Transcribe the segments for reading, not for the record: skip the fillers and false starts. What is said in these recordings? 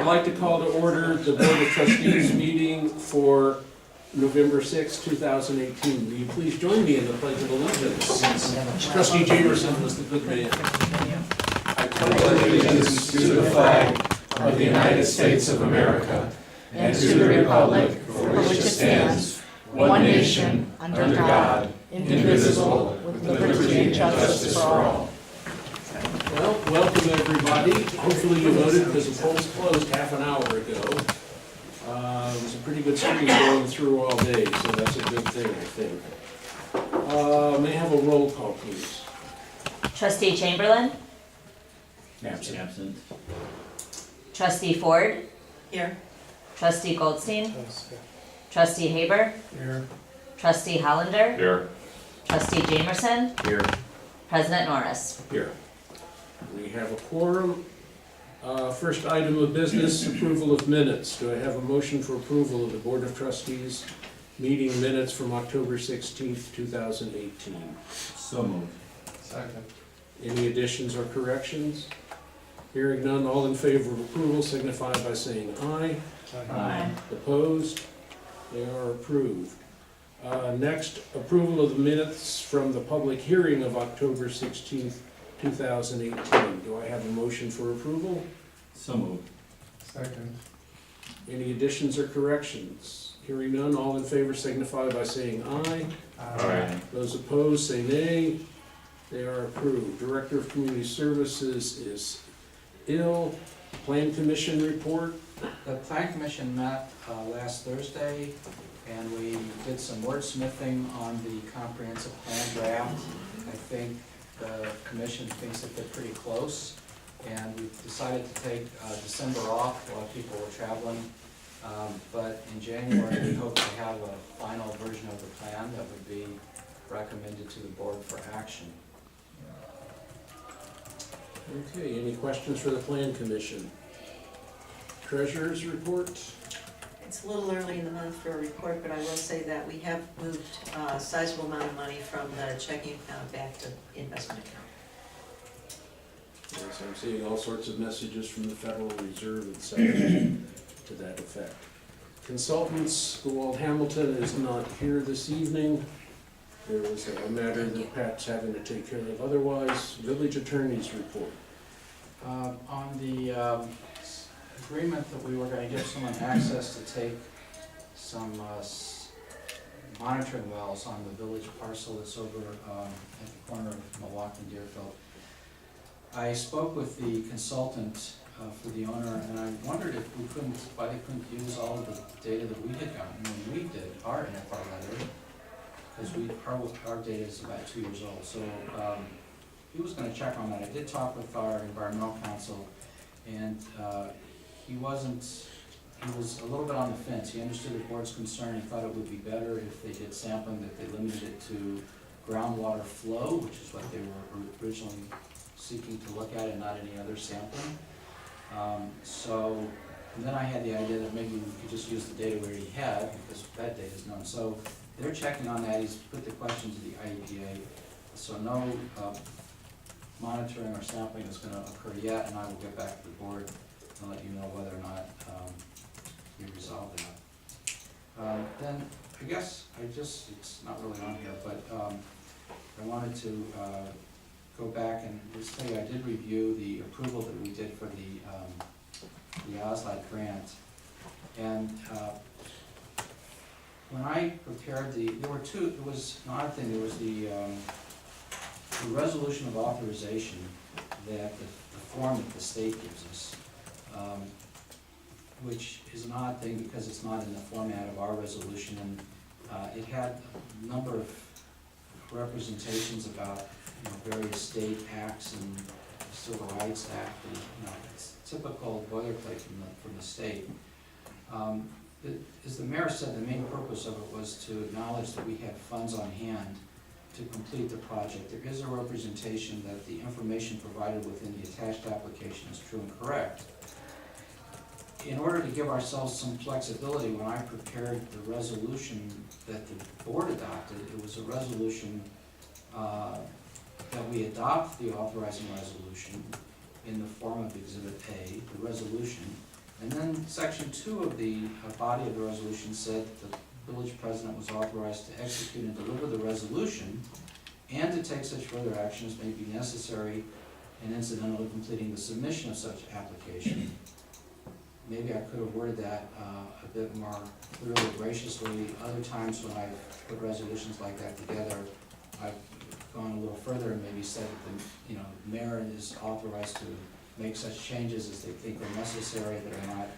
I'd like to call to order the Board of Trustees meeting for November 6, 2018. Will you please join me in the Pledge of Allegiance? Trustee Jamerson was the good man. I pledge allegiance to the flag of the United States of America and to the republic for which it stands, one nation, under God, indivisible, with liberty and justice for all. Well, welcome everybody. Hopefully you voted because the polls closed half an hour ago. It was a pretty good stream going through all day, so that's a good thing, I think. May I have a roll call, please? Trustee Chamberlain? Absent. Trustee Ford? Here. Trustee Goldstein? Trustee Haber? Here. Trustee Hollander? Here. Trustee Jamerson? Here. President Norris? Here. We have a quorum. First item of business, approval of minutes. Do I have a motion for approval of the Board of Trustees meeting minutes from October 16th, 2018? So moved. Second. Any additions or corrections? Hearing none, all in favor of approval signify by saying aye. Aye. Opposed? They are approved. Next, approval of the minutes from the public hearing of October 16th, 2018. Do I have a motion for approval? So moved. Second. Any additions or corrections? Hearing none, all in favor signify by saying aye. Aye. Those opposed say nay. They are approved. Director of Community Services is ill. Plan Commission report. The Plan Commission met last Thursday, and we did some wordsmithing on the comprehensive plan draft. I think the commission thinks that they're pretty close, and we decided to take December off while people were traveling. But in January, we hope to have a final version of the plan that would be recommended to the board for action. Okay, any questions for the Plan Commission? Treasurer's report? It's a little early in the month for a report, but I will say that we have moved a sizable amount of money from the checking account back to investment account. Yes, I'm seeing all sorts of messages from the Federal Reserve and such to that effect. Consultants, Walt Hamilton is not here this evening. There was a matter that Pat's having to take care of otherwise. Village Attorney's report. On the agreement that we were going to give someone access to take some monitoring wells on the village parcel that's over at the corner of Milwaukee and Deerfield. I spoke with the consultant for the owner, and I wondered if we couldn't, why they couldn't use all of the data that we had gotten when we did our NFR letter, because our data is about 2 years old. So he was going to check on that. I did talk with our environmental counsel, and he was a little bit on the fence. He understood the board's concern. He thought it would be better if they did sampling, that they limited it to groundwater flow, which is what they were originally seeking to look at, and not any other sampling. And then I had the idea that maybe we could just use the data we already had, because that data is known. So they're checking on that. He's put the question to the IEPA. So no monitoring or sampling is going to occur yet, and I will get back to the board and let you know whether or not we resolve that. Then I guess it's not really on here, but I wanted to go back and just tell you I did review the approval that we did for the OSLAD grant. And when I prepared there were two, it was an odd thing, there was the resolution of authorization that the form that the state gives us, which is an odd thing because it's not in the format of our resolution, and it had a number of representations about various state acts and the Civil Rights Act, and it's typical boilerplate from the state. As the mayor said, the main purpose of it was to acknowledge that we had funds on hand to complete the project. There is a representation that the information provided within the attached application is true and correct. In order to give ourselves some flexibility, when I prepared the resolution that the board adopted, it was a resolution that we adopt the authorizing resolution in the form of Exhibit A, the resolution, And then section 2 of the body of the resolution said that the village president was authorized to execute and deliver the resolution and to take such further action as may be necessary in incidental to completing the submission of such application. Maybe I could have worded that a bit more clearly, graciously. Other times when I've put resolutions like that together, I've gone a little further and maybe said that the mayor is authorized to make such changes as they think are necessary, that are not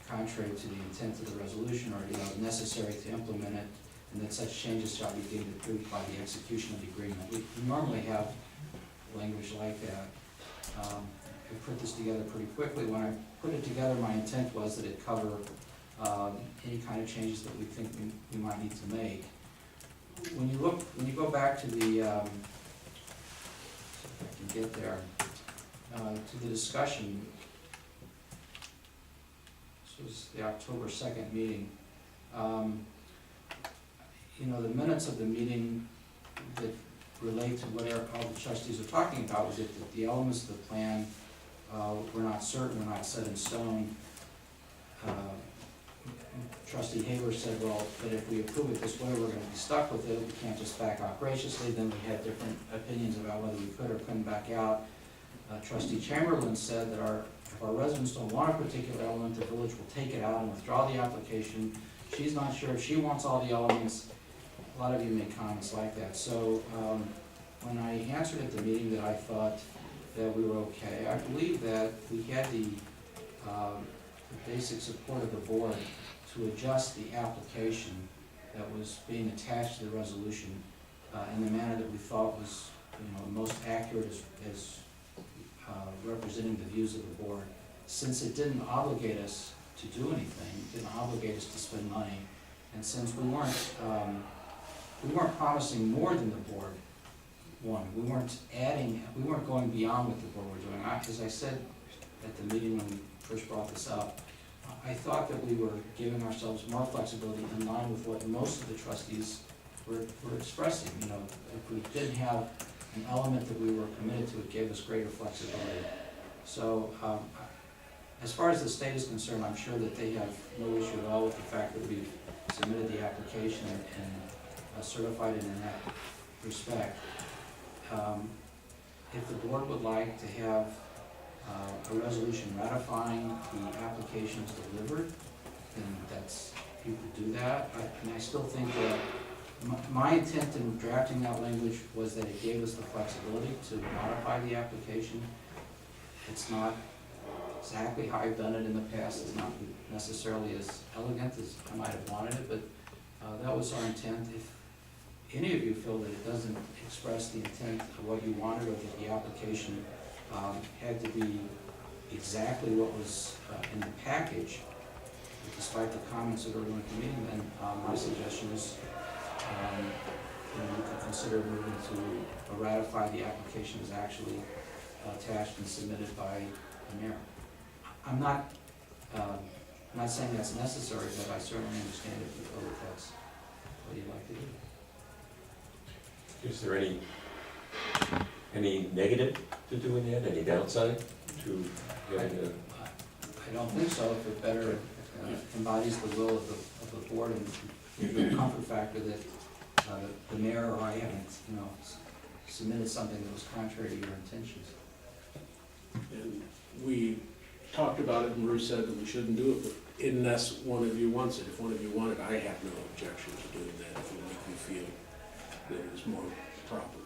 contrary to the intent of the resolution, or necessary to implement it, and that such changes shall be deemed approved by the execution of the agreement. We normally have language like that. We put this together pretty quickly. When I put it together, my intent was that it cover any kind of changes that we think we might need to make. When you go back to the, see if I can get there, to the discussion, this was the October 2nd meeting. The minutes of the meeting that relate to what all the trustees are talking about was that the elements of the plan were not certain, were not set in stone. Trustee Haber said, well, but if we approve it this way, we're gonna be stuck with it, we can't just back out graciously. Then we had different opinions about whether we could or couldn't back out. Trustee Chamberlain said that if our residents don't want a particular element, the village will take it out and withdraw the application. She's not sure if she wants all the elements. A lot of you made comments like that. So when I answered at the meeting that I thought that we were okay, I believe that we had the basic support of the board to adjust the application that was being attached to the resolution in the manner that we thought was most accurate as representing the views of the board. Since it didn't obligate us to do anything, it didn't obligate us to spend money, and since we weren't promising more than the board wanted, we weren't going beyond what the board were doing. As I said at the meeting when we first brought this up, I thought that we were giving ourselves more flexibility in line with what most of the trustees were expressing. If we didn't have an element that we were committed to, it gave us greater flexibility. So as far as the state is concerned, I'm sure that they have no issue at all with the fact that we've submitted the application and certified it in that respect. If the board would like to have a resolution ratifying the applications delivered, then you could do that. And I still think that my intent in drafting that language was that it gave us the flexibility to modify the application. It's not exactly how I've done it in the past. It's not necessarily as elegant as I might have wanted it, but that was our intent. If any of you feel that it doesn't express the intent of what you wanted, or that the application had to be exactly what was in the package, despite the comments that were in the meeting, then my suggestion is you could consider moving to ratify the application as actually attached and submitted by the mayor. I'm not saying that's necessary, but I certainly understand if you feel that that's what you'd like to do. Is there any negative to doing that, any downside to getting a? I don't think so. If it better embodies the will of the board and gives you a comfort factor that the mayor or I haven't, submitted something that was contrary to your intentions. And we talked about it, and Bruce said that we shouldn't do it, but unless one of you wants it. If one of you want it, I have no objection to doing that if it will make you feel that it is more proper.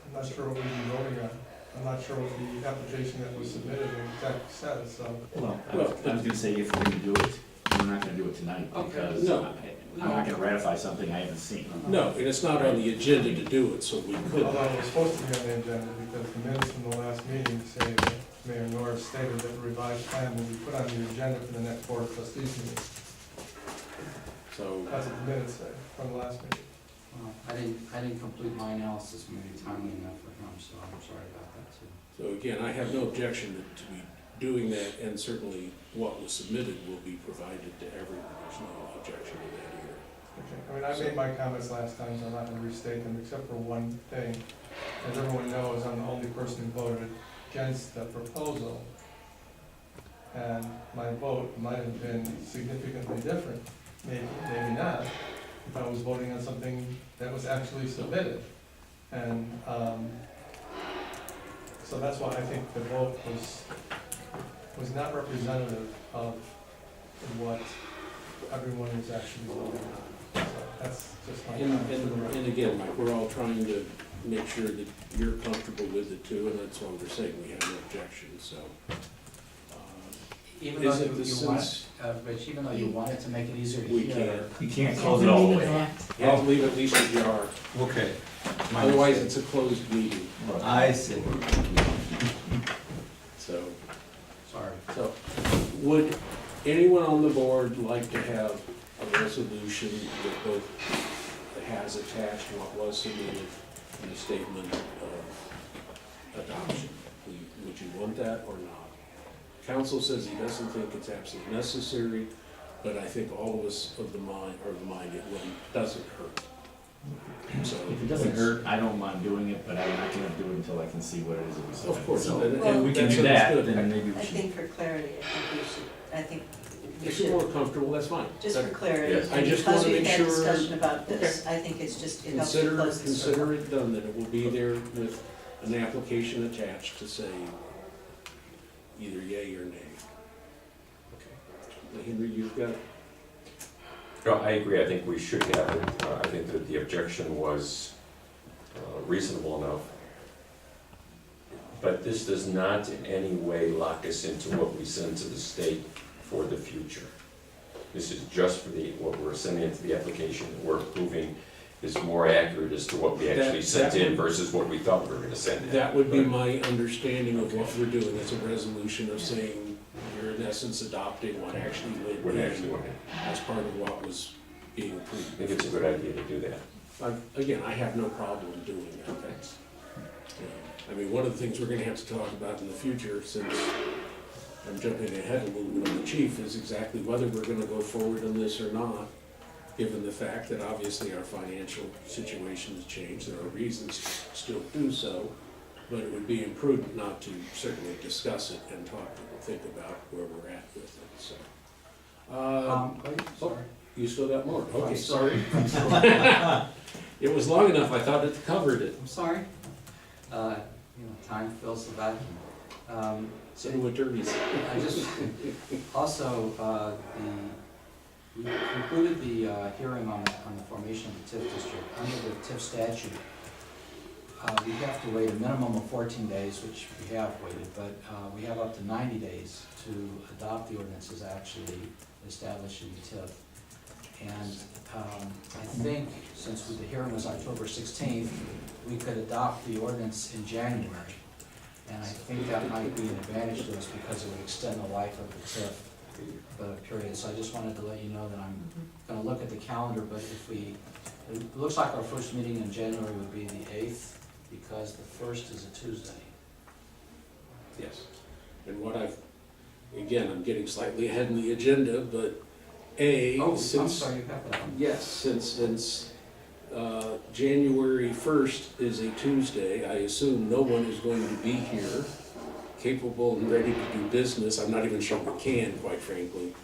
I'm not sure what we've been voting on. I'm not sure what the application that was submitted exactly says, so. Well, I was gonna say, if we're gonna do it, we're not gonna do it tonight, Okay. because No. I'm not gonna ratify something I haven't seen. No, and it's not on the agenda to do it, so we could. Although it was supposed to be on the agenda, because the minutes from the last meeting say that Mayor Norris stated that the revised plan will be put on the agenda for the next board of trustees meeting. So, That's what the minutes say from the last meeting. Well, I didn't complete my analysis maybe timely enough for him, so I'm sorry about that too. so again, I have no objection to be doing that, and certainly what was submitted will be provided to everyone. There's no objection to that either. Okay, I mean, I made my comments last time, so I'm not gonna restate them, except for one thing. As everyone knows, I'm the only person who voted against the proposal and my vote might have been significantly different, maybe not, if I was voting on something that was actually submitted. And, so that's why I think the vote was not representative of what everyone was actually voting on. So that's just my comment for the record. And again, Mike, we're all trying to make sure that you're comfortable with it too, and that's why we're saying we have no objection, so. Even Is though it the you want, sense- Rich, even though you wanted to make it easier to We hear. You can't close it all the way. You have to leave at least ajar, Okay. otherwise it's a closed meeting, I see. so. Sorry. So, would anyone on the board like to have a resolution that both has attached what was submitted and a statement of adoption? Would you want that or not? Council says he doesn't think it's absolutely necessary, but I think all of us of the mind it doesn't hurt. So If it doesn't hurt, I don't mind doing it, but I'm not gonna do it until I can see what it is that we said. Of course, So, and we can that's do that, understood. then maybe I we should. think for clarity, I think we If you're should, more comfortable, that's fine. just for clarity, Yes. I and just because wanna we've make had sure- discussion about this, I think it's just, it helps to close this circle. Consider it done, that it will be there with an application attached to say either yay or nay. Okay. Henry, you've got, No, I agree, I think we should have it. I think that the objection was reasonable enough. But this does not in any way lock us into what we send to the state for the future. This is just for what we're sending into the application, that we're approving is more accurate as to what we actually sent in versus what we thought we were gonna send in. that would be my understanding of what we're doing. It's a resolution of saying you're in essence adopting what actually What went actually in went in. as part of what was being I approved. think it's a good idea to do that. Again, I have no problem doing that. Thanks. I mean, one of the things we're gonna have to talk about in the future, since I'm jumping ahead a little bit on the chief, is exactly whether we're gonna go forward on this or not, given the fact that obviously our financial situation has changed. There are reasons to still do so, but it would be imprudent not to certainly discuss it and talk, think about where we're at with it, so. Wait, sorry. You still got more? Okay, I'm sorry. sorry. It was long enough, I thought it covered it. I'm sorry. Time fills the vacuum. So do attorneys. I just, also, we concluded the hearing on the formation of the TIF district. Under the TIF statute, we have to wait a minimum of 14 days, which we have waited, but we have up to 90 days to adopt the ordinances actually establishing the TIF. And I think, since the hearing was October 16th, we could adopt the ordinance in January. And I think that might be an advantage to us because it would extend the life of the TIF period. So I just wanted to let you know that I'm gonna look at the calendar, but it looks like our first meeting in January would be the 8th, because the 1st is a Tuesday. Yes. And what again, I'm getting slightly ahead in the agenda, but I'm since. sorry, you have that one. Yes, since January 1st is a Tuesday, I assume no one is going to be here capable and ready to do business. I'm not even sure we can, quite frankly.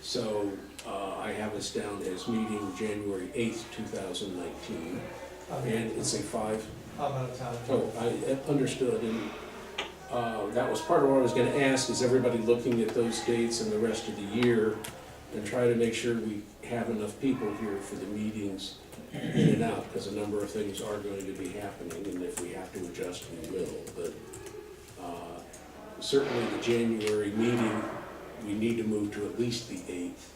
So I have us down as meeting January 8th, 2019, and it's a 5. I'm out of town. Oh, I understood, and that was part of what I was gonna ask, is everybody looking at those dates and the rest of the year and try to make sure we have enough people here for the meetings in and out, because a number of things are going to be happening, and if we have to adjust, we will, but certainly the January meeting, we need to move to at least the 8th.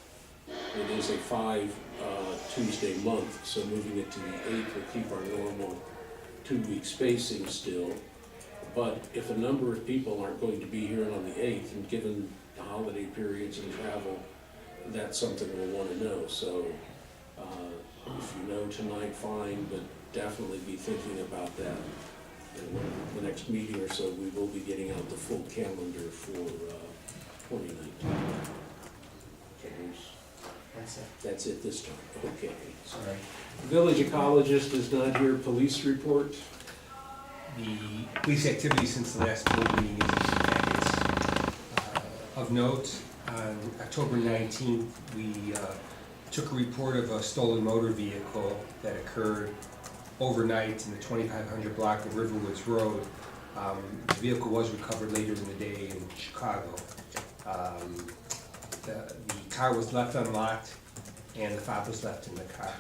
It is a 5 Tuesday month, so moving it to the 8th will keep our normal 2-week spacing still. But if a number of people aren't going to be here on the 8th, and given the holiday periods and travel, that's something we'll want to know. So if you know tonight, fine, but definitely be thinking about that. And the next meeting or so, we will be getting out the full calendar for 2019. Okay, That's it. that's it this time. Okay. Sorry. Village ecologist is not here. Police report. The police activity since the last board meeting is in your packets. Of note, on October 19th, we took a report of a stolen motor vehicle that occurred overnight in the 2500 block of Riverwoods Road. The vehicle was recovered later in the day in Chicago. The car was left unlocked and the fob was left in the car.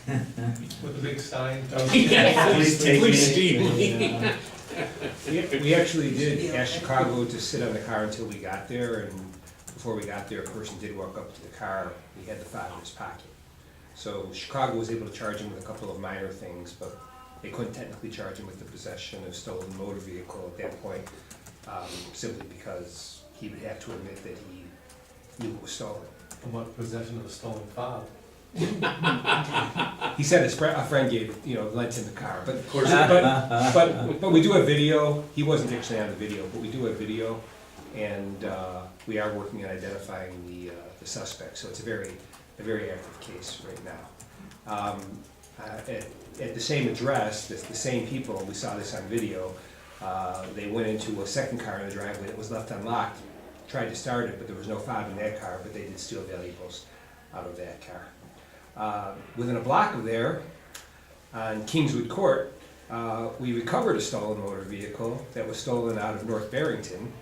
With a big sign. Please take Please, me. Steve. We actually did ask Chicago to sit on the car until we got there, and before we got there, a person did walk up to the car. He had the fob in his pocket. So Chicago was able to charge him with a couple of minor things, but they couldn't technically charge him with the possession of stolen motor vehicle at that point, simply because he would have to admit that he knew it was stolen. From what possession of a stolen fob. He said a friend gave, lent him the car, but but we do have video. He wasn't actually on the video, but we do have video, and we are working on identifying the suspect. So it's a very active case right now. At the same address, the same people, we saw this on video. They went into a second car in the driveway that was left unlocked, tried to start it, but there was no fob in that car, but they did steal valuables out of that car. Within a block of there, on Kingswood Court, we recovered a stolen motor vehicle that was stolen out of North Barrington.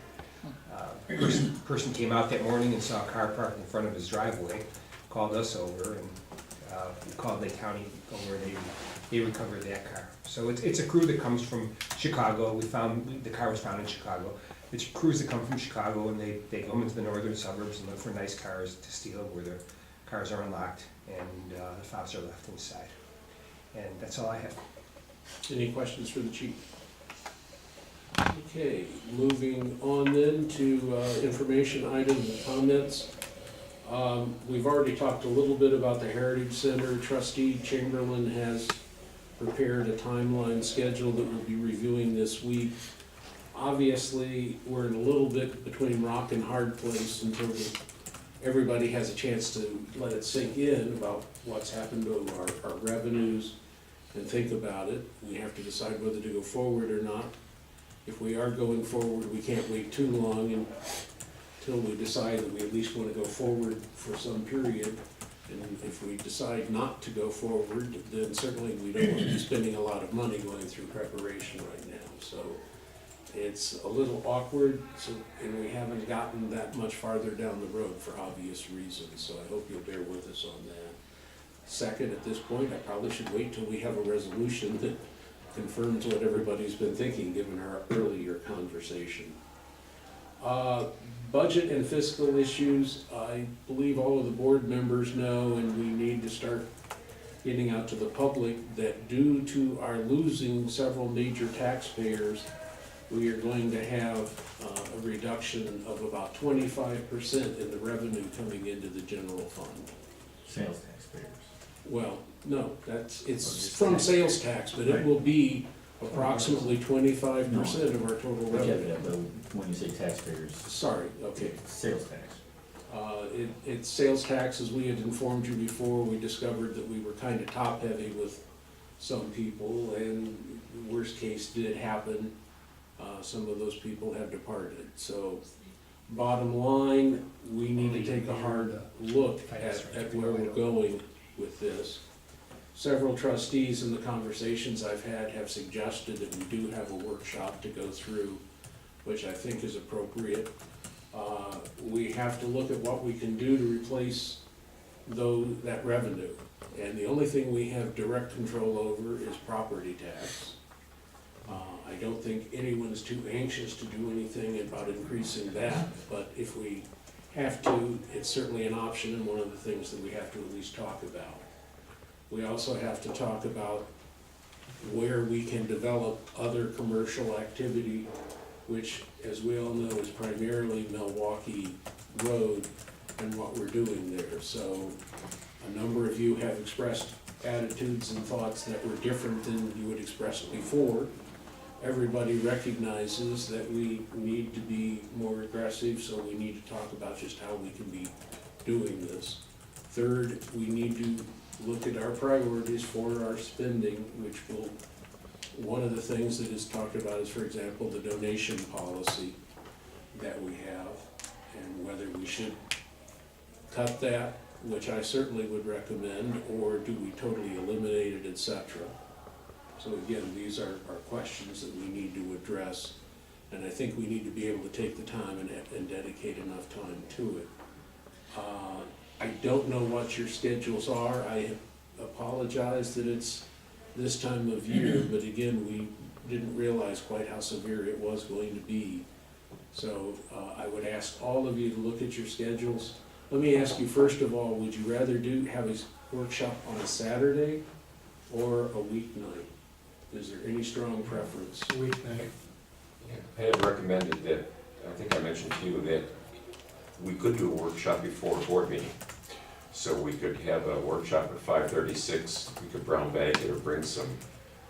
Person came out that morning and saw a car parked in front of his driveway, called us over, and we called Lake County over, and they recovered that car. So it's a crew that comes from Chicago. The car was found in Chicago. It's crews that come from Chicago, and they go into the northern suburbs and look for nice cars to steal where their cars are unlocked and the fobs are left inside. And that's all I have. Any questions for the chief? Okay, moving on then to information items and comments. We've already talked a little bit about the Heritage Center. Trustee Chamberlain has prepared a timeline schedule that we'll be reviewing this week. Obviously, we're in a little bit between rock and hard place until everybody has a chance to let it sink in about what's happened to our revenues and think about it. We have to decide whether to go forward or not. If we are going forward, we can't wait too long until we decide that we at least want to go forward for some period. And if we decide not to go forward, then certainly we don't want to be spending a lot of money going through preparation right now. So it's a little awkward, and we haven't gotten that much farther down the road for obvious reasons, so I hope you'll bear with us on that. Second, at this point, I probably should wait till we have a resolution that confirms what everybody's been thinking, given our earlier conversation. Budget and fiscal issues, I believe all of the board members know, and we need to start getting out to the public that due to our losing several major taxpayers, we are going to have a reduction of about 25% in the revenue coming into the general fund. Sales taxpayers. Well, no, it's from sales tax, but it will be approximately 25% of our total I get revenue. that, but when you say taxpayers, Sorry, okay. sales tax. It's sales tax, as we had informed you before. We discovered that we were kind of top-heavy with some people, and the worst case did happen. Some of those people have departed. So bottom line, we need to take a hard look at where we're going with this. Several trustees in the conversations I've had have suggested that we do have a workshop to go through, which I think is appropriate. We have to look at what we can do to replace that revenue. And the only thing we have direct control over is property tax. I don't think anyone's too anxious to do anything about increasing that, but if we have to, it's certainly an option and one of the things that we have to at least talk about. We also have to talk about where we can develop other commercial activity, which, as we all know, is primarily Milwaukee Road and what we're doing there. So a number of you have expressed attitudes and thoughts that were different than you had expressed before. Everybody recognizes that we need to be more aggressive, so we need to talk about just how we can be doing this. Third, we need to look at our priorities for our spending, which will one of the things that is talked about is, for example, the donation policy that we have, and whether we should cut that, which I certainly would recommend, or do we totally eliminate it, et cetera. So again, these are questions that we need to address, and I think we need to be able to take the time and dedicate enough time to it. I don't know what your schedules are. I apologize that it's this time of year, but again, we didn't realize quite how severe it was going to be. So I would ask all of you to look at your schedules. Let me ask you, first of all, would you rather have a workshop on a Saturday or a weeknight? Is there any strong preference? Weeknight. I had recommended that, I think I mentioned to you that we could do a workshop before a board meeting. So we could have a workshop at 5:36, we could brown bag it or bring some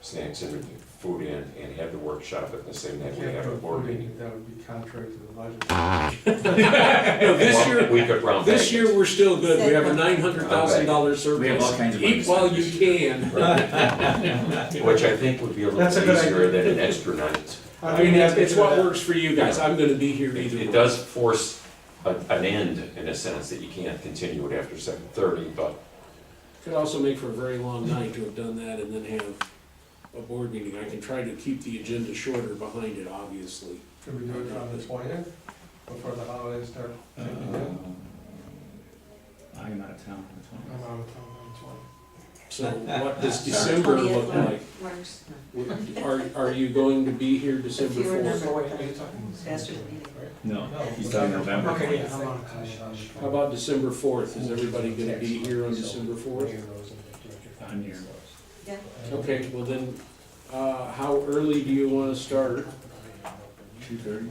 snacks and food in and have the workshop at the same night we have a board meeting. That would be contrary to the budget. No, this year, We could brown bag this year it. we're still good. We have a $900,000 surplus. We have all kinds of Eat while you can. Which I think would be a That's a little good easier idea. than an extra night. I mean, it's what works for you guys. I'm gonna be here either way. It does force an end, in a sense, that you can't continue it after 7:30, but Could also make for a very long night to have done that and then have a board meeting. I can try to keep the agenda shorter behind it, obviously. Could we do it on the 20th, before the holidays start kicking in? I'm out of town, that's I'm fine. out of town on the 20th. So what does December look like? Works. Are you going to be here A December fewer 4th? number Are of you times, talking? faster than meeting. No, he's talking November. Okay, yeah, I'm out of town. How about December 4th? Is everybody gonna be here on December 4th? I'm here. Yeah, Okay, well then, how early do you wanna start? 2:30?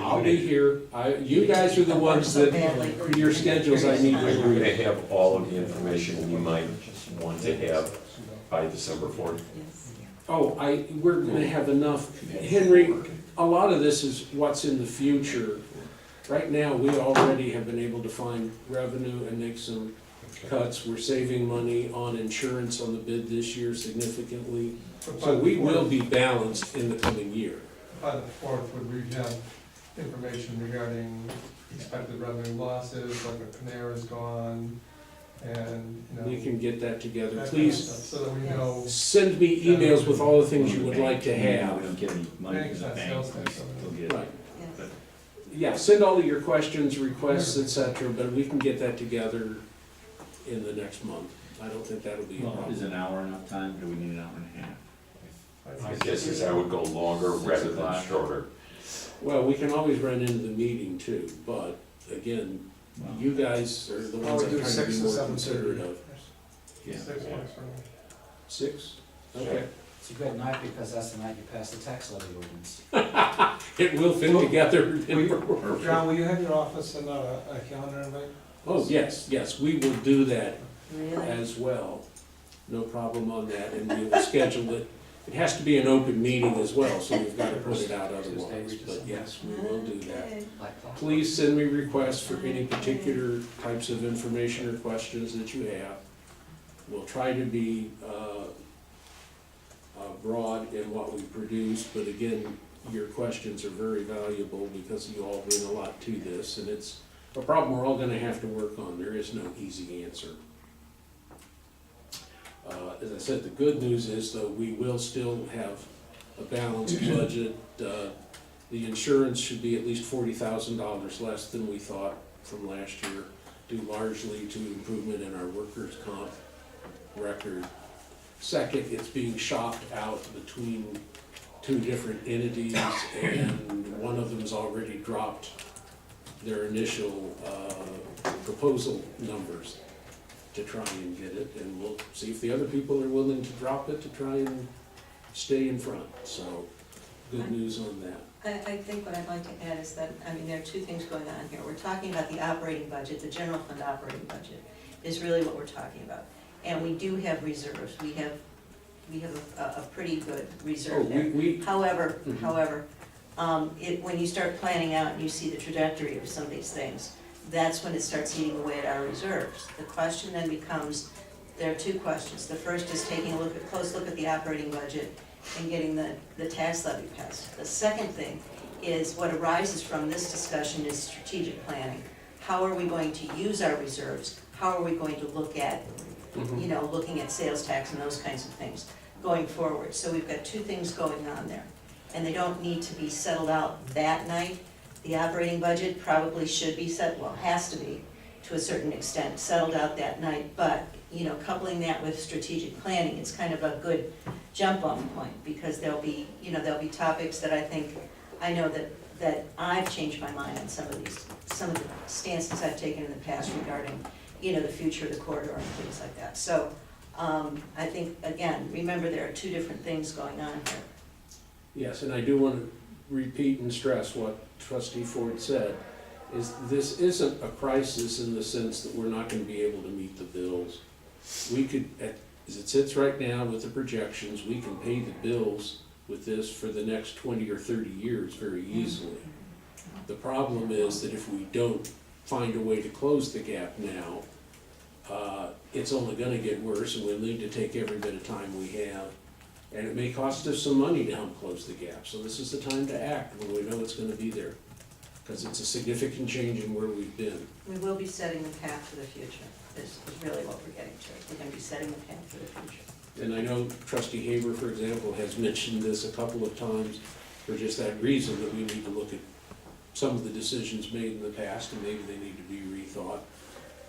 I'll be here. You guys are the ones that, your schedules I need are you to going read. to have all of the information you might want to have by December 4th? yes. Oh, we're gonna have enough. Henry, a lot of this is what's in the future. Right now, we already have been able to find revenue and make some cuts. We're saving money on insurance on the bid this year significantly. So we will be balanced in the coming year. By the 4th, would we have information regarding expected revenue losses, like the Panera's gone, and, you know. We can get that together. that kind of Please stuff, So that we know. send me emails with all the things you would like to We have. don't get any money Banks, from the not bank, sales tax. we'll get. Right. Yes. Yeah, send all of your questions, requests, et cetera, but we can get that together in the next month. I don't think that'll be a Well, is problem. an hour enough time, or do we need an hour and a half? My guess is I would go longer rather than 6:00. shorter. Well, we can always run into the meeting too, but again, Well, you guys are the I ones would I'm do trying to 6 be to more 7:30. considerate of. Yeah. 6 works for me. 6? Okay. It's a good night because that's the night you pass the tax levy ordinance. It will fit together. John, will you have your office and a calendar invite? Oh, yes, we will do that Really? as well. No problem on that, and we will schedule it. It has to be an open meeting as well, so we've got to put it out otherwise, but yes, we will do that. Okay. Like that. Please send me requests for any particular types of information or questions that you have. We'll try to be broad in what we produce, but again, your questions are very valuable because you all bring a lot to this, and it's a problem we're all gonna have to work on. There is no easy answer. As I said, the good news is, though, we will still have a balanced budget. The insurance should be at least $40,000 less than we thought from last year, due largely to improvement in our workers' comp record. Second, it's being shopped out between two different entities, and one of them's already dropped their initial proposal numbers to try and get it, and we'll see if the other people are willing to drop it to try and stay in front. So, good news on that. I think what I'd like to add is that, I mean, there are two things going on here. We're talking about the operating budget, the general fund operating budget is really what we're talking about. And we do have reserves. We have a pretty good Oh, reserve there. we, However, Mhm. when you start planning out and you see the trajectory of some of these things, that's when it starts eating away at our reserves. The question then becomes, there are two questions. The first is taking a close look at the operating budget and getting the tax levy passed. The second thing is what arises from this discussion is strategic planning. How are we going to use our reserves? How are we going to look at, looking at sales tax and those kinds of things going forward? So we've got two things going on there, and they don't need to be settled out that night. The operating budget probably should be has to be, to a certain extent, settled out that night, but, coupling that with strategic planning, it's kind of a good jump-off point, because there'll be topics that I know that I've changed my mind on some of the stances I've taken in the past regarding, the future of the corridor and things like that. So, I think, again, remember there are two different things going on here. Yes, and I do want to repeat and stress what Trustee Ford said, is this isn't a crisis in the sense that we're not going to be able to meet the bills. We could, as it sits right now with the projections, we can pay the bills with this for the next 20 or 30 years very easily. The problem is that if we don't find a way to close the gap now, it's only going to get worse, and we'll need to take every bit of time we have. And it may cost us some money to help close the gap. So this is the time to act when we know it's going to be there, because it's a significant change in where we've been. We will be setting the path for the future, is really what we're getting to. We're going to be setting the path for the future. And I know Trustee Haber, for example, has mentioned this a couple of times for just that reason, that we need to look at some of the decisions made in the past, and maybe they need to be rethought.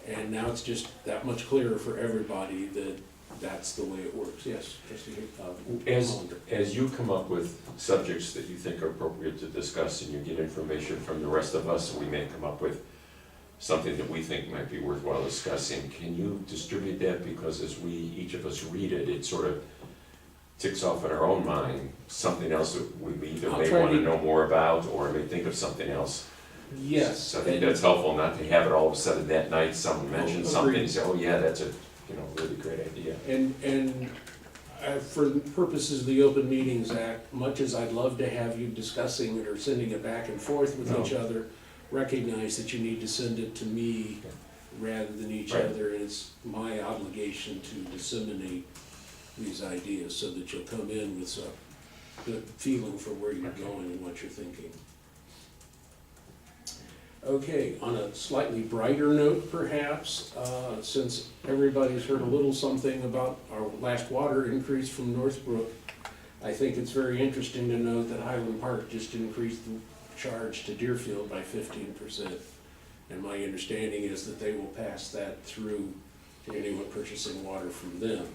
And now it's just that much clearer for everybody that that's the way it works. Yes, Trustee Hollander. As you come up with subjects that you think are appropriate to discuss, and you get information from the rest of us, we may come up with something that we think might be worthwhile discussing. Can you distribute that? Because as each of us read it, it sort of ticks off in our own mind something else that we either may want to know more about, or may think of something else. Yes. So I think that's helpful, not to have it all of a sudden that night, someone mentions something, and say, oh yeah, that's a really great idea. And for the purposes of the Open Meetings Act, much as I'd love to have you discussing it or sending it back and forth with each other, recognize that you need to send it to me rather than each other, and it's my obligation to disseminate these ideas so that you'll come in with a good feeling for where you're going and what you're thinking. Okay, on a slightly brighter note perhaps, since everybody's heard a little something about our last water increase from Northbrook, I think it's very interesting to note that Highland Park just increased the charge to Deerfield by 15%. And my understanding is that they will pass that through to anyone purchasing water from them.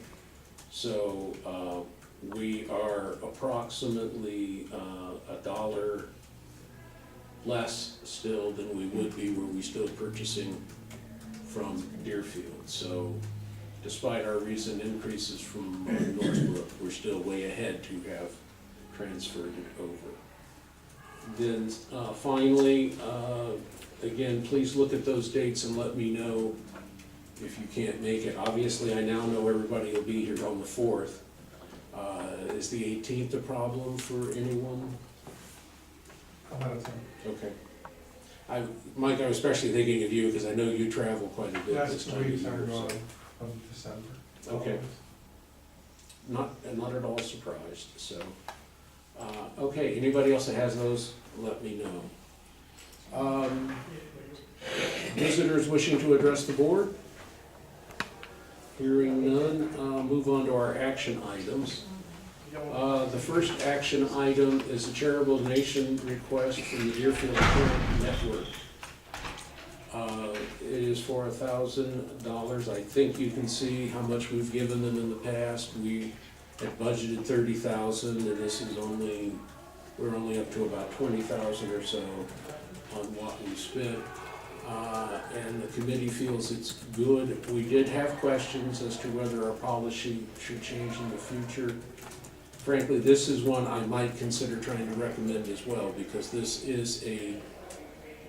So we are approximately $1 less still than we would be were we still purchasing from Deerfield. So despite our recent increases from Northbrook, we're still way ahead to have transferred it over. Then finally, again, please look at those dates and let me know if you can't make it. Obviously, I now know everybody will be here on the 4th. Is the 18th a problem for anyone? I'm out of time. Okay. Mike, I was especially thinking of you because I know you travel quite a bit this Last time of week, year. I'm so- going of December. Okay. Not at all surprised, so. Okay, anybody else that has those, let me know. Visitors wishing to address the board? Hearing none, move on to our action items. The first action item is a charitable donation request from the Deerfield Parent Network. It is for $1,000. I think you can see how much we've given them in the past. We had budgeted $30,000, and this is we're only up to about $20,000 or so on what we spent. And the committee feels it's good. We did have questions as to whether our policy should change in the future. Frankly, this is one I might consider trying to recommend as well, because this is a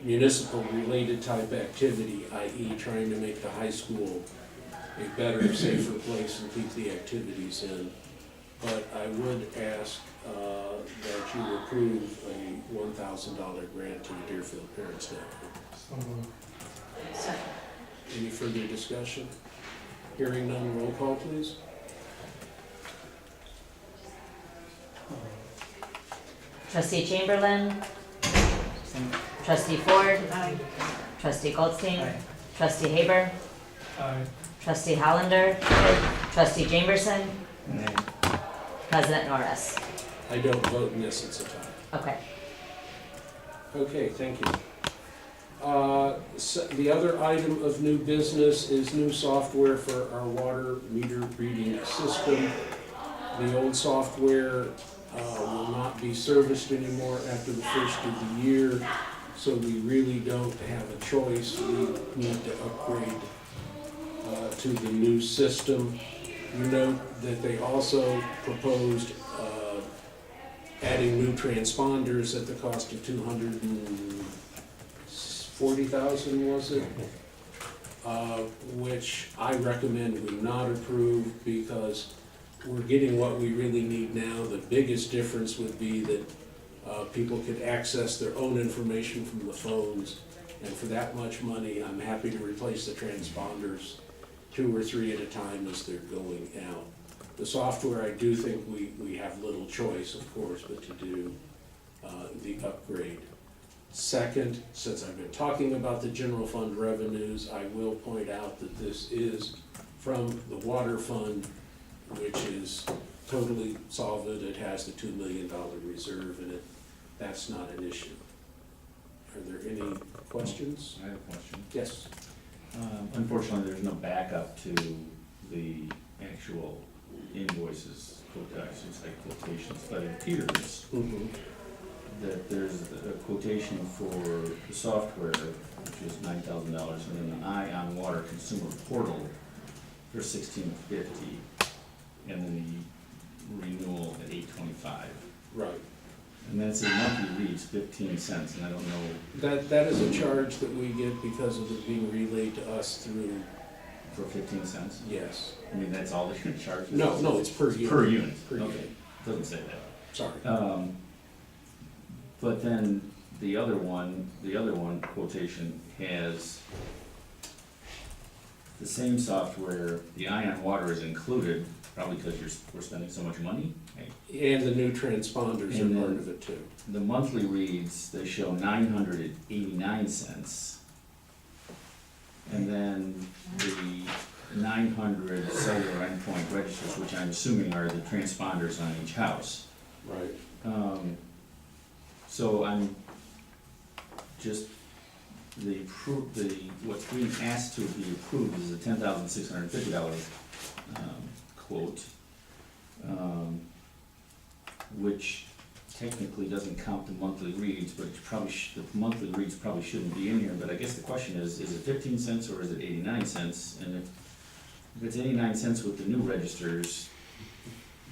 municipal-related type activity, i.e. trying to make the high school a better, safer place and keep the activities in. But I would ask that you approve a $1,000 grant to the Deerfield Parents Network. So moved. Second. Any further discussion? Hearing none, roll call, please. Trustee Chamberlain. Trustee Ford. Aye. Trustee Goldstein. Aye. Trustee Haber. Aye. Trustee Hollander. Trustee Jamerson. President Norris. I don't vote in this, it's a tie. Okay. Okay, thank you. The other item of new business is new software for our water meter reading system. The old software will not be serviced anymore after the first of the year, so we really don't have a choice. We need to upgrade to the new system. You note that they also proposed adding new transponders at the cost of $240,000, was it? Which I recommend we not approve because we're getting what we really need now. The biggest difference would be that people could access their own information from the phones. And for that much money, I'm happy to replace the transponders 2 or 3 at a time as they're going out. The software, I do think we have little choice, of course, but to do the upgrade. Second, since I've been talking about the general fund revenues, I will point out that this is from the water fund, which is totally solvent. It has the $2 million reserve in it. That's not an issue. Are there any questions? I have a question. Yes. Unfortunately, there's no backup to the actual invoices, quotations, like quotations, but it appears Mhm. that there's a quotation for the software, which is $9,000, and then the Ion Water Consumer Portal for $1,650, and then the renewal at $825. Right. And then it says monthly reads 15 cents, and I don't know, That is a charge that we get because of it being relayed to us through, for 15 cents? yes. I mean, that's all they're gonna charge? No, it's per unit. Per unit, Per okay, unit. doesn't say that. Sorry. But then the other one quotation has the same software, the Ion Water is included, probably because we're spending so much money. And the new transponders And are part then- of it too. The monthly reads, they show 989 cents. And then the 900 cellular endpoint registers, which I'm assuming are the transponders on each house. Right. So I'm just, what's being asked to be approved is a $10,650 quote, which technically doesn't count the monthly reads, but it's probably, the monthly reads probably shouldn't be in here, but I guess the question is it 15 cents or is it 89 cents? And if it's 89 cents with the new registers,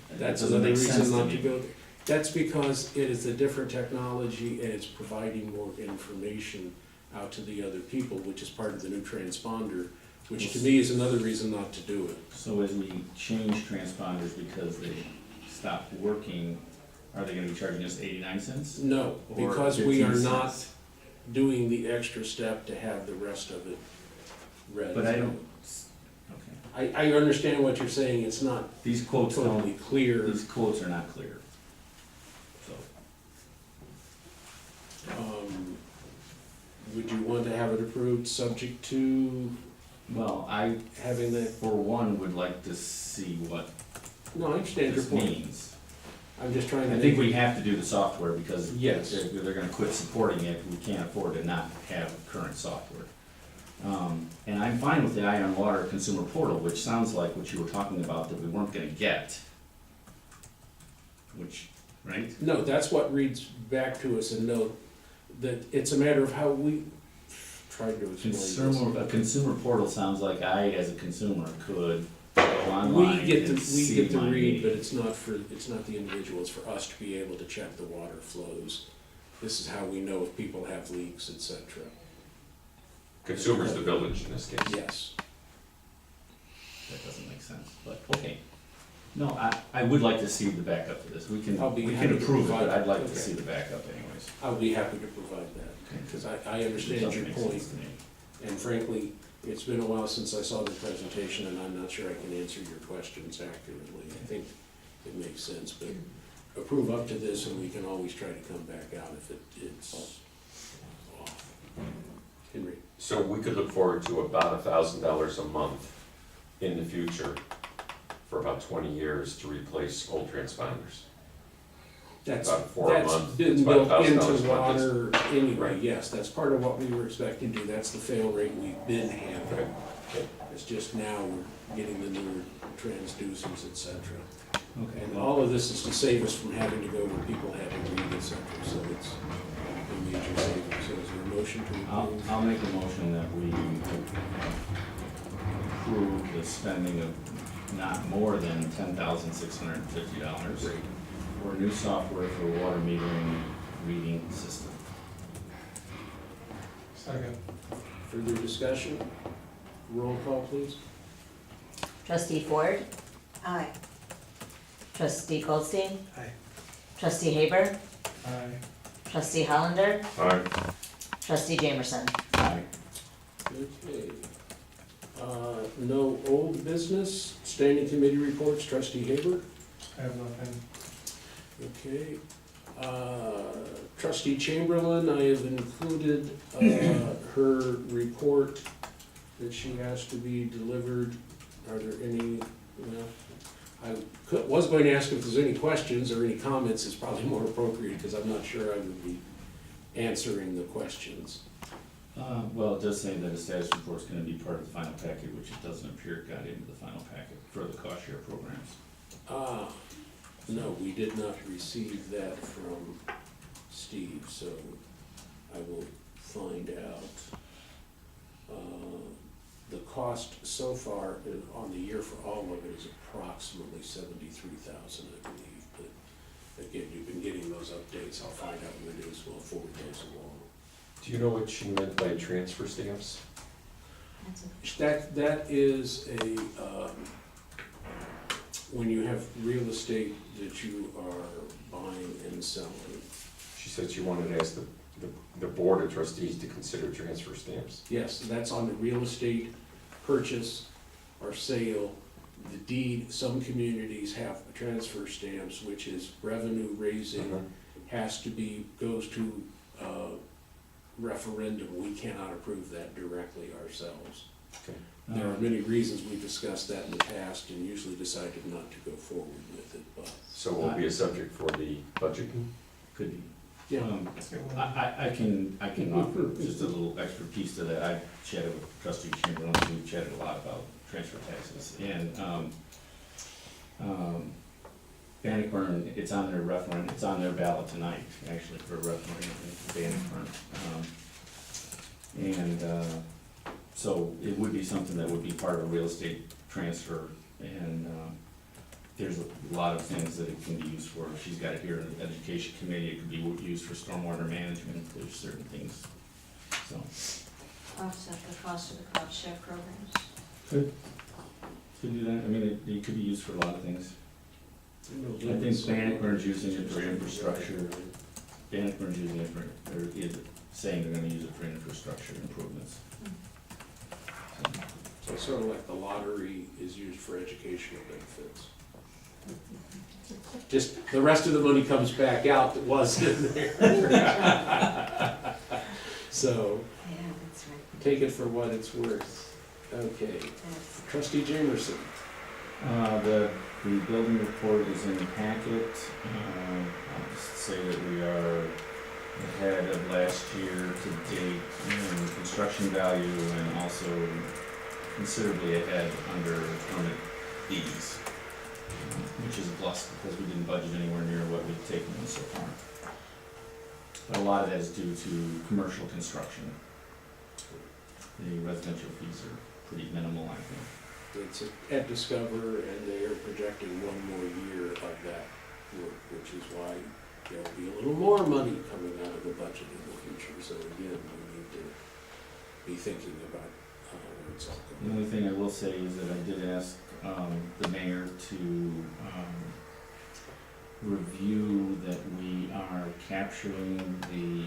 that That's doesn't another make sense reason to not to me. go there. That's because it is a different technology and it's providing more information out to the other people, which is part of the new transponder, which to me is another reason not to do it. So as we change transponders because they stopped working, are they gonna be charging us 89 cents? No, Or because we 15 are not cents? doing the extra step to have the rest of it read. But I don't, okay, I understand what you're saying, it's not these quotes totally don't, clear. these quotes are not clear. So, Would you want to have it approved, subject to well, I, having that? for one, would like to see what No, I understand your this point. means. I'm just trying to. I think we have to do the software because Yes. they're gonna quit supporting it, we can't afford to not have current software. And I'm fine with the Ion Water Consumer Portal, which sounds like what you were talking about that we weren't gonna get. Which, right? No, that's what reads back to us and note that it's a matter of how we tried to explain A this. consumer portal sounds like I, as a consumer, could go online We get and to see my read, but meter. it's not the individual, it's for us to be able to check the water flows. This is how we know if people have leaks, et cetera. Consumer's the village in this case. Yes. That doesn't make sense, but, okay. No, I would like to see the backup to this. We I'll be can happy to approve it, but provide- I'd like to okay. see the backup anyways. I'll be happy to provide that, because I It understand doesn't your make point. sense to me. And frankly, it's been a while since I saw the presentation, and I'm not sure I can answer your questions accurately. I think it makes sense, but approve up to this, and we can always try to come back out if it's off. Henry? So we could look forward to about $1,000 a month in the future for about 20 years to replace old transponders. That's, About 4 a that's month. It's been about built into $1,000 a month. water anyway, Right. yes, that's part of what we were expecting to do, that's the fail rate we've been having. Okay. It's just now we're getting the newer transducers, et cetera. Okay, And well, all of this is to save us from having to go where people have to read, et cetera, so it's a major savings. So is there a motion to approve? I'll make a motion that we approve the spending of not more than $10,650 Great. for new software for water metering reading system. Second. Further discussion? Roll call, please. Trustee Ford, Aye. trustee Goldstein, Aye. trustee Haber, Aye. trustee Hollander, All right. trustee Jamerson. Aye. Okay. No old business, standing committee reports, trustee Haber? I have nothing. Okay. Trustee Chamberlain, I have included her report that she has to be delivered. Are there any, well, was going to ask if there's any questions or any comments, is probably more appropriate, because I'm not sure I would be answering the questions. Well, it does say that a status report is gonna be part of the final packet, which it doesn't appear got into the final packet for the cost share programs. No, we did not receive that from Steve, so I will find out. The cost so far on the year for all of it is approximately $73,000, I believe. But again, you've been getting those updates. I'll find out what it is. We'll forward those along. Do you know what she meant by transfer stamps? That is a, when you have real estate that you are buying and selling. She said she wanted to ask the board of trustees to consider transfer stamps. Yes, that's on the real estate purchase or sale. The deed, some communities have transfer stamps, which is revenue raising, has to be, goes to referendum. We cannot approve that directly ourselves. Okay. There are many reasons we discussed that in the past and usually decided not to go forward with it, but, So it will be a subject for the budget? Could be. yeah. I can offer just a little extra piece to that. I chatted with trustee Chamberlain, we chatted a lot about transfer taxes, and, Bannockburn, it's on their referendum, it's on their ballot tonight, actually, for a referendum for Bannockburn. So it would be something that would be part of a real estate transfer, and, there's a lot of things that it can be used for. She's got it here in the education committee, it could be used for stormwater management, there's certain things, so. Offset the cost of the cost share programs. Could do that, I mean, it could be used for a lot of things. I think Bannockburn's using it for infrastructure. Bannockburn's using it for, or is saying they're gonna use it for infrastructure improvements. So it's sort of like the lottery is used for educational benefits. Just, the rest of the money comes back out that was in there. So, Yeah, that's right. take it for what it's worth. Okay, That's- trustee Jamerson. The building report is in the packet. I'll just say that we are ahead of last year to date in construction value and also considerably ahead under permit fees, which is a plus because we didn't budget anywhere near what we've taken in so far. But a lot of that is due to commercial construction. The residential fees are pretty minimal, I think. It's at Discover, and they are projecting one more year of that work, which is why there'll be a little more money coming out of the budget in the future. So again, we need to be thinking about where it's all The going. only thing I will say is that I did ask the mayor to review that we are capturing the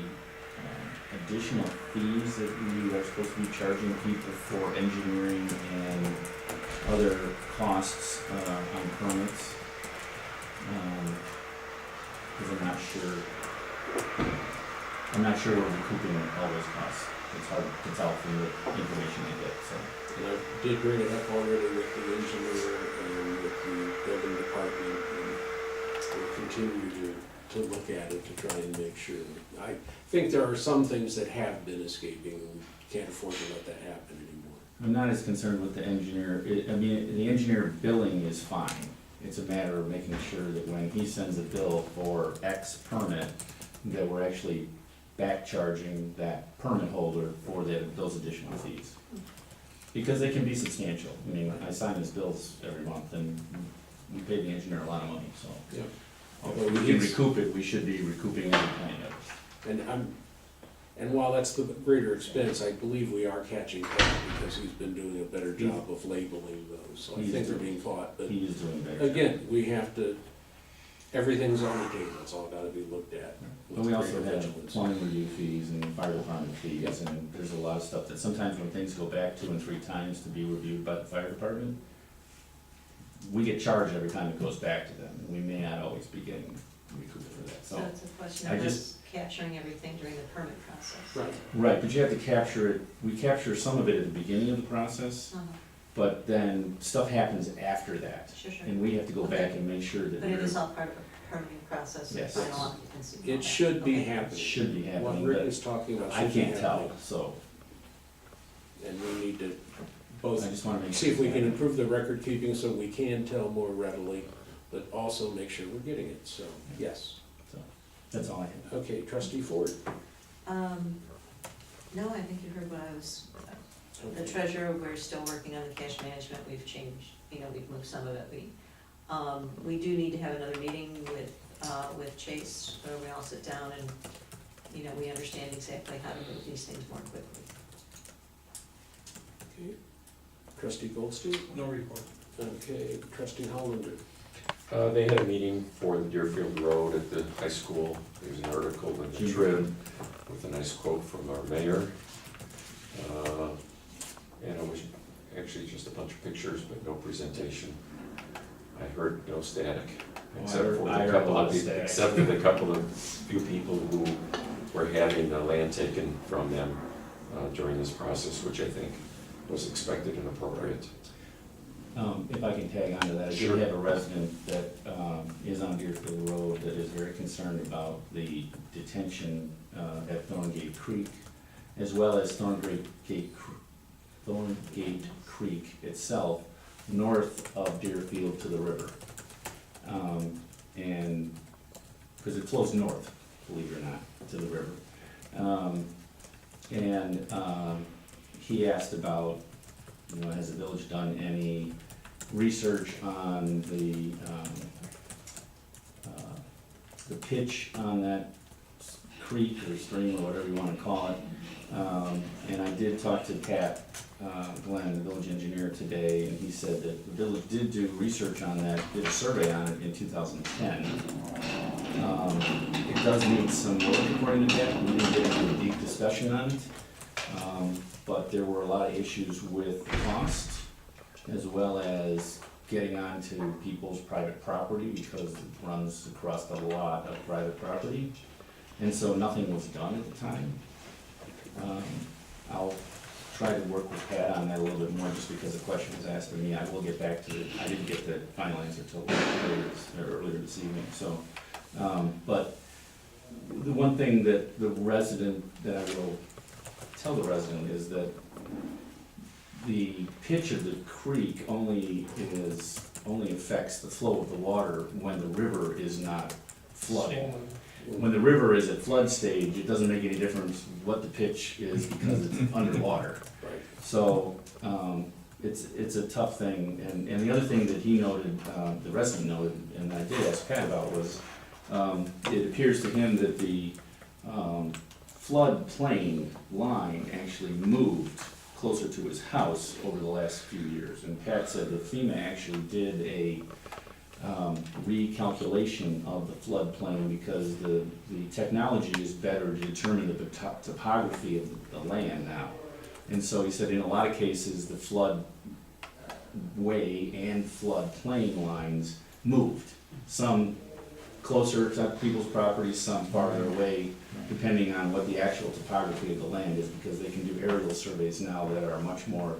additional fees that we are supposed to be charging people for engineering and other costs on permits. Because I'm not sure we're recouping all those costs. It's hard to tell from the information I get, so. And I did bring it up already with the engineer and with the building department, and we'll continue to look at it to try and make sure. I think there are some things that have been escaping, and we can't afford to let that happen anymore. I'm not as concerned with the engineer. The engineer billing is fine. It's a matter of making sure that when he sends a bill for X permit, that we're actually back charging that permit holder for those additional fees. Because they can be substantial. I mean, I sign his bills every month and we pay the engineer a lot of money, so. Yeah. If we can recoup it, we should be recouping every penny of it. And while that's the greater expense, I believe we are catching up because he's been doing a better job of labeling those. So I think they're being caught, but He is doing better. again, we have to, everything's on the table, it's all gotta be looked at. with But we also greater have vigilance. plumbing review fees and fire department fees, Yep. and there's a lot of stuff that sometimes when things go back 2 and 3 times to be reviewed by the fire department, we get charged every time it goes back to them, and we may not always be getting recouped for that, So so. it's a question I of just- us capturing everything during the permit process. Right, Right, but you have to capture it, we capture some of it at the beginning of the process, Uh-huh. but then stuff happens after that. Sure, sure. And we have to go back and make sure that But it we're, is all part of a permitting process and Yes. final occupancy. and all it that. should be Okay. happening. should be What happening, Rick but is talking about I should be can't tell, happening. so And we need to I both just wanna make sure. see if we can improve the record keeping so we can tell more readily, but also make sure we're getting it, so, yes. So, that's all I have. Okay, trustee Ford. No, I think you heard what I was, the treasurer, we're still working on the cash management, we've changed, we've moved some of it, we do need to have another meeting with Chase, where we all sit down and, we understand exactly how to move these things more quickly. Okay. Trustee Goldstein? No report. Okay, trustee Hollander. They had a meeting for the Deerfield Road at the high school. There's an article in the Trib with a nice quote from our mayor. And it was actually just a bunch of pictures, but no presentation. I heard no static, except for I the heard a couple lot of, of static. except for the couple of few people who were having the land taken from them during this process, which I think was expected and appropriate. If I can tag on to that, I Sure. did have a resident that is on Deerfield Road that is very concerned about the detention at Thorngate Creek, as well as Thorngate Creek itself, north of Deerfield to the river. And, because it flows north, believe it or not, to the river. He asked about, has the village done any research on the pitch on that creek or stream or whatever you wanna call it. And I did talk to Pat Glenn, the village engineer, today, and he said that the village did do research on that, did a survey on it in 2010. It does need some work according to Pat, we didn't get into a deep discussion on it. But there were a lot of issues with cost, as well as getting onto people's private property, because it runs across a lot of private property. And so nothing was done at the time. I'll try to work with Pat on that a little bit more, just because the question was asked of me. I will get back to it. I didn't get the final answer till earlier this evening, so. But the one thing that the resident, that I will tell the resident, is that the pitch of the creek only affects the flow of the water when the river is not flooding. When the river is at flood stage, it doesn't make any difference what the pitch is, because it's underwater. Right. So, it's a tough thing, and the other thing that he noted, the resident noted, and I did ask Pat about, was, it appears to him that the, floodplain line actually moved closer to his house over the last few years. And Pat said that FEMA actually did a recalculation of the floodplain because the technology is better to determine the topography of the land now. And so he said in a lot of cases, the flood way and floodplain lines moved. Some closer to people's properties, some farther away, depending on what the actual topography of the land is, because they can do aerial surveys now that are much more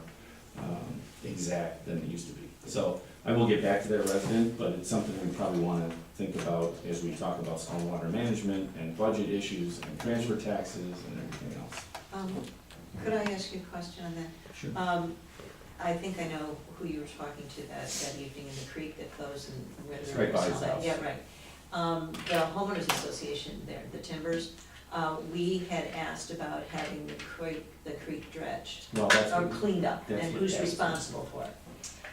exact than they used to be. So I will get back to that resident, but it's something we probably want to think about as we talk about stormwater management and budget issues and transfer taxes and everything else. Could I ask you a question on that? Sure. I think I know who you were talking to that evening in the creek that flows in Red It's River. right by or his something. house. Yeah, right. The homeowners association there, the Timbers, we had asked about having the creek dredged Well, that's or what, cleaned up, that's and what who's that is. responsible for it.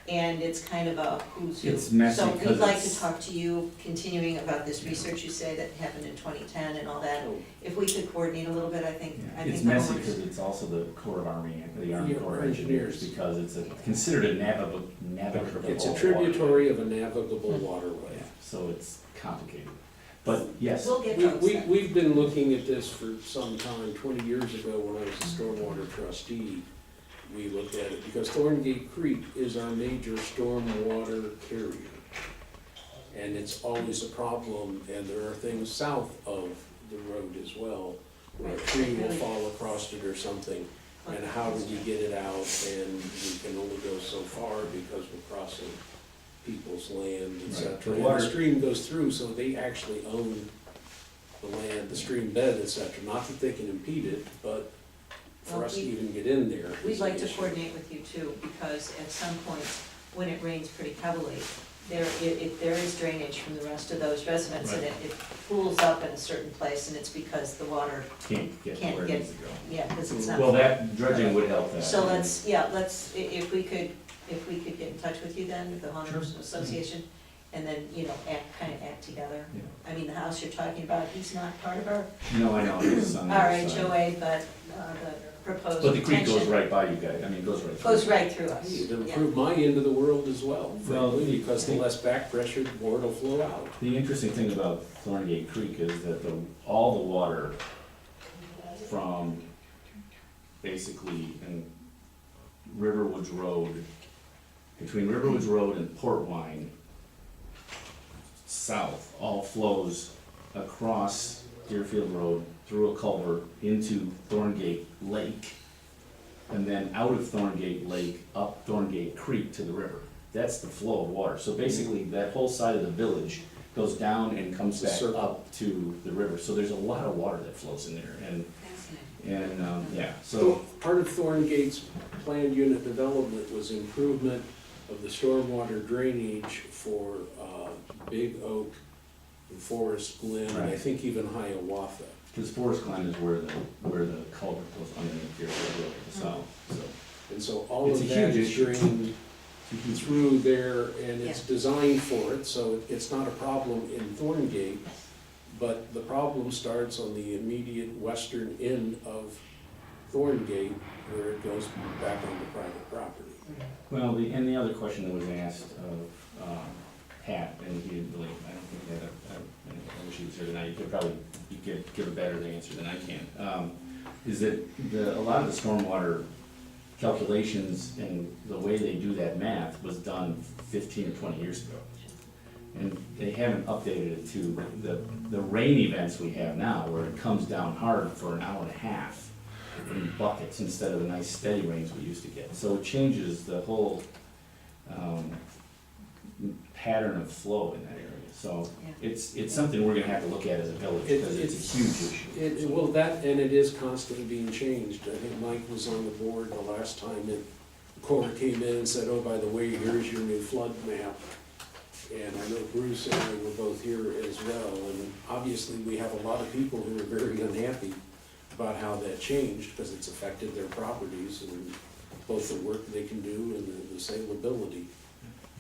And it's kind of a who's who. It's messy So 'cause we'd like to it's- talk to you, continuing about this research you say that happened in 2010 and all that. If we could coordinate a little bit, I think, yeah, I think it's the messy homeowners. because it's also the Corps of Army, the Army Yeah, Corps of engineers. Engineers, because it's considered a navigable. It's a water. tributary of a navigable waterway. Yeah, so it's complicated. But yes, We'll get folks there. We've been looking at this for some time. 20 years ago, when I was a stormwater trustee, we looked at it, because Thorngate Creek is our major stormwater carrier. And it's always a problem, and there are things south of the road as well, where a tree will fall across it or something. And how do we get it out? And we can only go so far because we're crossing people's land, et Right. cetera. The And water- the stream goes through, so they actually own the land, the stream bed, et cetera. Not that they can impede it, but for Well, us to we- even get in there We'd is like an to issue. coordinate with you too, because at some point, when it rains pretty heavily, there is drainage from the rest of those residents, and Right. it pools up in a certain place, and it's because the water, can't get Can't where it get- needs to go. yeah, because it's not. Well, that dredging would help that. So let's, if we could get in touch with you then, with the homeowners association, and then, kind of act together. Yeah. I mean, the house you're talking about, he's not part of our No, I know, it's on the other side. RHOA, but the proposed But the creek goes retention right by you guys, I mean, it goes right through. goes right through us. It'll Yeah. improve my end of the world as well, Well, frankly, because the less back pressure, the more it'll flow out. The interesting thing about Thorngate Creek is that all the water from basically in Riverwoods Road, between Riverwoods Road and Port Wine, south, all flows across Deerfield Road, through a culvert, into Thorngate Lake, and then out of Thorngate Lake, up Thorngate Creek to the river. That's the flow of water. So basically, that whole side of the village goes down and comes It's a back circle. up to the river. So there's a lot of water that flows in there, Fascinating. yeah, So so, part of Thorngate's planned unit development was improvement of the stormwater drainage for Big Oak, and Forest Glen, and I Right. think even Hiawatha. because Forest Glen is where the culvert goes underneath Deerfield Road to the south, so. And so all It's of a that huge is issue. drained through there, and it's Yeah. designed for it, so it's not a problem in Thorngate. But the problem starts on the immediate western end of Thorngate, where it goes back onto private property. Well, the other question that was asked of Pat, and he didn't really, I don't think he had I wish he was here tonight, you could give a better answer than I can, is that a lot of the stormwater calculations and the way they do that math was done 15 or 20 years ago. And they haven't updated it to the rain events we have now, where it comes down hard for an hour and a half in buckets instead of the nice steady rains we used to get. So it changes the whole pattern of flow in that area. So Yeah. it's something we're gonna have to look at as a village, because it's a huge issue. Well, that, and it is constantly being changed. I think Mike was on the board the last time that Corps came in and said, oh, by the way, here's your new flood map. And I know Bruce and I were both here as well, and obviously we have a lot of people who are very unhappy about how that changed, because it's affected their properties and both the work they can do and the saleability.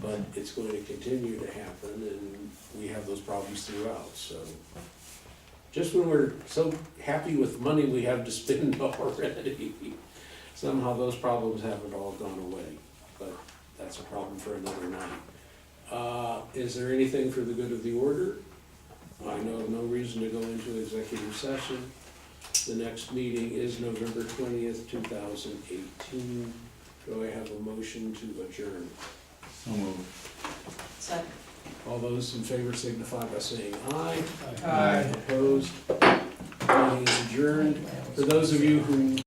But it's going to continue to happen, and we have those problems throughout, so. Just when we're so happy with money we have to spend already, somehow those problems haven't all gone away. But that's a problem for another night. Is there anything for the good of the order? I know of no reason to go into executive session. The next meeting is November 20th, 2018. Do I have a motion to adjourn? So moved. Second. All those in favor signify by saying aye. Aye. Opposed? Meeting is adjourned. For those of you who